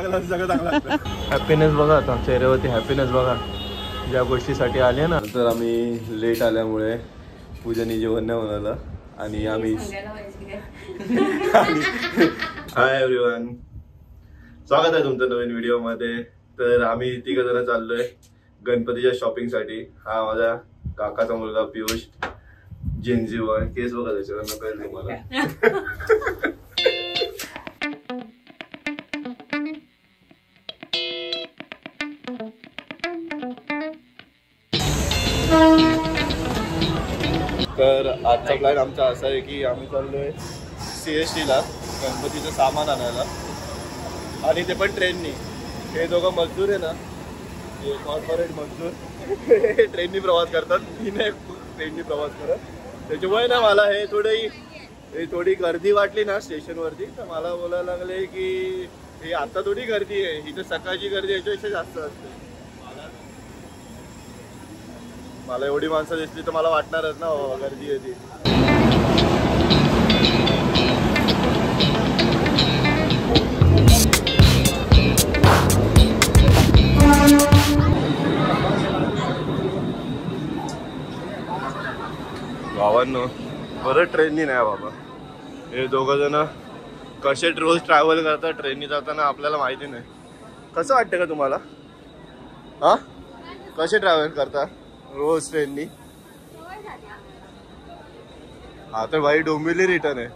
Happiness बघा आता चेहऱ्यावरती, हॅपीनेस बघा ज्या गोष्टीसाठी आले ना. तर आम्ही लेट आल्यामुळे पूजानी जेवण नाही बनवलं आणि आम्ही हाय एव्हरीवन, स्वागत आहे तुमचं नवीन व्हिडिओ मध्ये. तर आम्ही तिघ जण चाललोय गणपतीच्या शॉपिंग साठी. हा माझा काकाचा मुलगा पियुष, जेनजी वन. केस बघा त्याच्यावर कळले मला. तर आजचा प्लॅन आमचा असा आहे की आम्ही चाललोय CST ला गणपतीचं सामान आणायला, आणि ते पण ट्रेननी. हे दोघं मजदूर आहे ना, हे कॉर्पोरेट मजदूर ट्रेननी प्रवास करतात. मी नाही ट्रेननी प्रवास करत, त्याच्यामुळे ना मला हे थोडी गर्दी वाटली ना स्टेशनवरती, तर मला बोलायला लागले की हे आता थोडी गर्दी आहे, ही तर सकाळची गर्दी याच्यापेक्षा जास्त असते. मला एवढी माणसं दिसली तर मला वाटणारच ना गर्दी आहे ती. भावांनो, परत ट्रेननी नाही बाबा. हे दोघं जण कसे रोज ट्रॅव्हल करतात ट्रेननी जाताना आपल्याला माहिती नाही. कसं वाटतं का तुम्हाला? हा, कसे ट्रॅव्हल करता रोज ट्रेननी? हा तर भाई डोंबिवली रिटर्न आहे.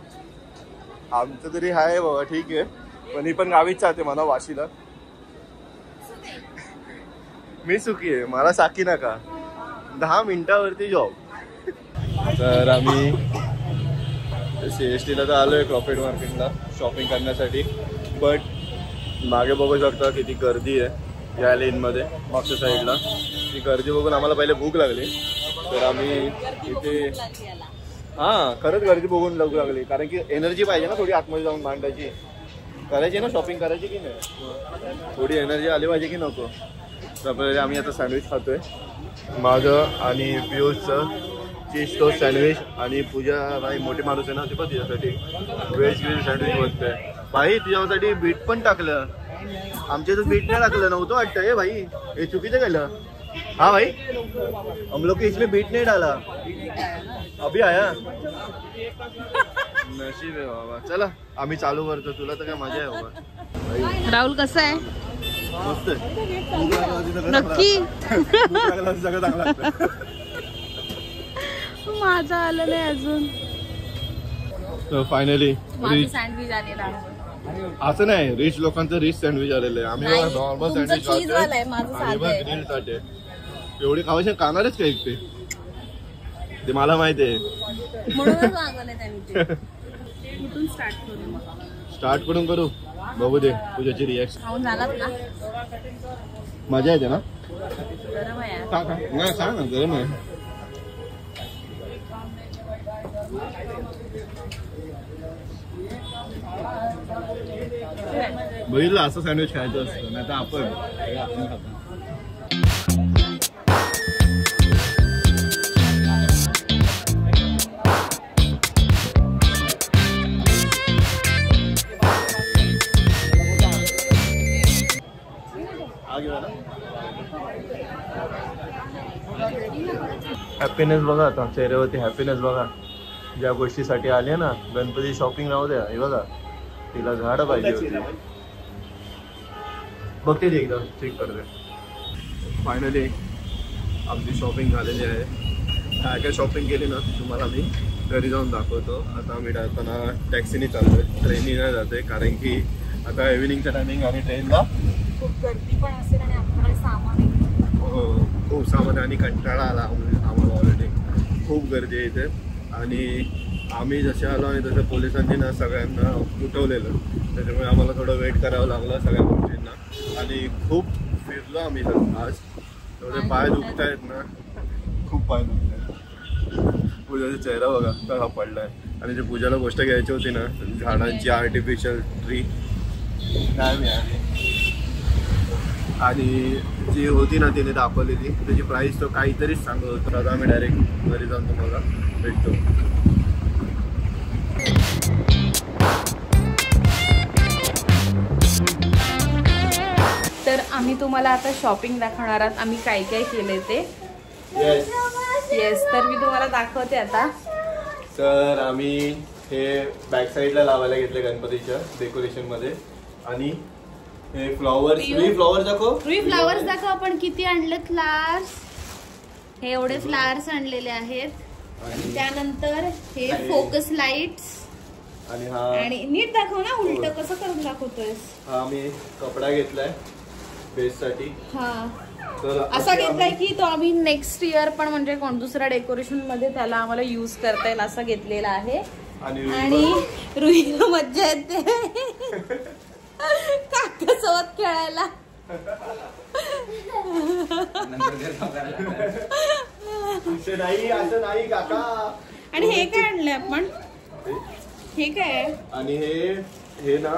आमचं तरी आहे बाबा, ठीक आहे, पण ही पण गावीच जाते म्हणा, वाशीला. मी सुखी आहे, मला साकी नका. 10 मिनिटावरती जॉब. तर आम्ही CST ला तर आलोय प्रॉफिट मार्केटला शॉपिंग करण्यासाठी. बट मागे बघू शकता किती गर्दी आहे या लेनमध्ये, मागच्या साईडला. ती गर्दी बघून आम्हाला पहिले भूक लागली, तर आम्ही इथे खरंच गर्दी बघून भूक लागली. कारण की एनर्जी पाहिजे ना थोडी आतमध्ये जाऊन मांडायची, करायची ना शॉपिंग करायची की नाही, थोडी एनर्जी आली पाहिजे की नको. तर आम्ही आता सँडविच खातोय, माझं आणि पियुषचं चीज टोस्ट सँडविच. आणि पूजा भाई मोठी माणूस आहे ना, ती पण तिच्यासाठी व्हेज ग्रिल सँडविच बनतंय. भाई तुझ्यासाठी बीट पण टाकलं, आमच्या इथं बीट नाही टाकलं नव्हतं वाटतं. हे भाई हे चुकीचं केलं. हाँ भाई, हम लोग के इसमें बीट नहीं डाला, अभी आया. नशीब आहे बाबा. चला आम्ही चालू करतो, तुला तर काय मजा आहे बाबा. राहुल कसा आहे? मस्त नक्की. सगळं चांगलं लागतं. माझा आलं नाही अजून. तर फायनली सँडविच आलेला. असं नाही, रिच लोकांचं रिच सँडविच आलेलं आहे. आम्ही नॉर्मल सँडविच खातोय. एवढी खावायचे कानारच काय ते, ते मला माहिती आहे. स्टार्ट करून करू, बघू दे तुझ्याची रिॲक्शन. मजा येते ना? सांग ना, गरम आहे. बघितलं, असं सँडविच खायचं असतं, नाही तर आपण खातो. हॅपीनेस बघा आता चेहऱ्यावरती, हॅपीनेस बघा ज्या गोष्टीसाठी आले ना. गणपती शॉपिंग राहू द्या. हे बघा, तिला झाड पाहिजे होती. बघते ती एकदम चेक करते. फायनली आमची शॉपिंग झालेली आहे. काय काय शॉपिंग केली ना तुम्हाला मी घरी जाऊन दाखवतो. आता आम्ही जाताना टॅक्सीने चाललोय, ट्रेननी नाही जाते, कारण की आता इव्हिनिंगचा टायमिंग आणि ट्रेनला खूप गर्दी पण असेल आणि आपल्याकडे सामान खूप सामान आणि कंटाळा आला आम्हाला. ऑलरेडी खूप गर्दी आहे इथे. आणि आम्ही जसे आलो आणि तसं पोलिसांनी ना सगळ्यांना उठवलेलं, त्याच्यामुळे आम्हाला थोडं वेट करावं लागलं सगळ्या गोष्टींना. आणि खूप फिरलो आम्ही आज, एवढे पाय दुखत आहेत ना, खूप पाय दुखत आहेत. पूजाचा चेहरा बघा कसा पडलाय. आणि जे पूजाला गोष्ट घ्यायची होती ना, झाडांची आर्टिफिशियल ट्री नाही मिळाली. आणि जी होती ना तिने दाखवलेली, त्याची प्राईस तो काहीतरीच सांगत होता. आता आम्ही डायरेक्ट घरी जाऊन तुम्हाला भेटतो. आम्ही तुम्हाला आता शॉपिंग दाखवणार आहोत. आम्ही काय काय केले ते. येस. येस, तर मी तुम्हाला दाखवते आता. तर आम्ही हे बॅक साईडला लावायला घेतले गणपतीच्या डेकोरेशन मध्ये. आणि हे फ्लॉवर्स, फ्लॉवर दाखव. फ्लॉवर्स दाखव. आपण किती आणले फ्लॉवर्स. हे एवढे फ्लॉवर्स आणलेले आहेत. आणि त्यानंतर हे फोकस लाईट्स. आणि हा, आणि नीट दाखव ना, उलट कसं करून दाखवतोयस. हा आम्ही कपडा घेतलाय बेस साठी. हा, तर असा घेतलाय की तो आम्ही नेक्स्ट इयर पण म्हणजे कोण दुसऱ्या डेकोरेशन मध्ये त्याला आम्हाला यूज करता येईल असा घेतलेला आहे. आणि रुईला मज्जा येते काकासोबत खेळायला. असं नाही काका. आणि हे काय आणलंय आपण. हे काय. आणि हे ना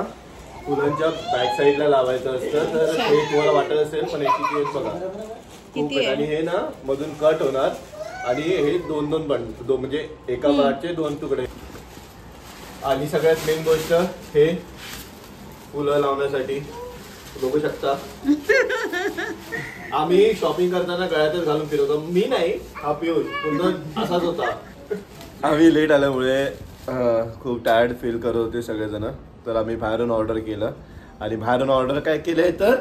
फुलांच्या बॅक साईडला लावायचं असतं. तर हे तुम्हाला वाटत असेल पण याची बघा किती. आणि हे ना मधून कट होणार. आणि हे दोन म्हणजे एका पार्टचे 2 तुकडे. आणि सगळ्यात मेन गोष्ट हे फुलं लावण्यासाठी बघू शकता. आम्ही शॉपिंग करताना गळ्यातच घालून फिरवतो. मी नाही, हा पिऊस पुन्हा असाच होता. आम्ही लेट आल्यामुळे खूप टायर्ड फील करत होते सगळेजण. तर आम्ही बाहेरून ऑर्डर केलं. आणि बाहेरून ऑर्डर काय केलंय तर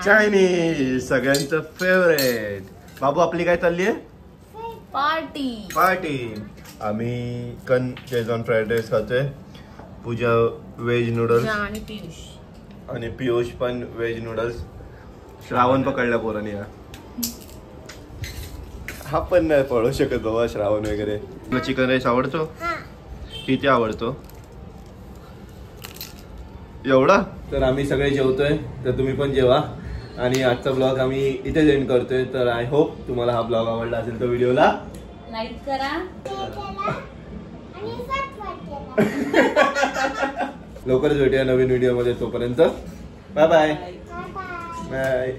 चायनीज, सगळ्यांचं फेवरेट. बाबू आपली काय चालली आहे. पार्टी. आम्ही शेजवान फ्राईड राईस खातोय. पूजा व्हेज नूडल्स. आणि पियुष पण व्हेज नूडल्स. श्रावण पकडला पोरांनी. हा पण नाही पळू शकत बाबा श्रावण वगैरे. तुला चिकन राईस आवडतो. किती आवडतो एवढा. तर आम्ही सगळे जेवतोय, तर तुम्ही पण जेवा. आणि आजचा ब्लॉग आम्ही इथे एंड करतोय. तर आय होप तुम्हाला हा ब्लॉग आवडला असेल तर व्हिडिओला लाईक करा. लवकरच भेटूया नवीन व्हिडिओ मध्ये. तोपर्यंत बाय बाय. बाय.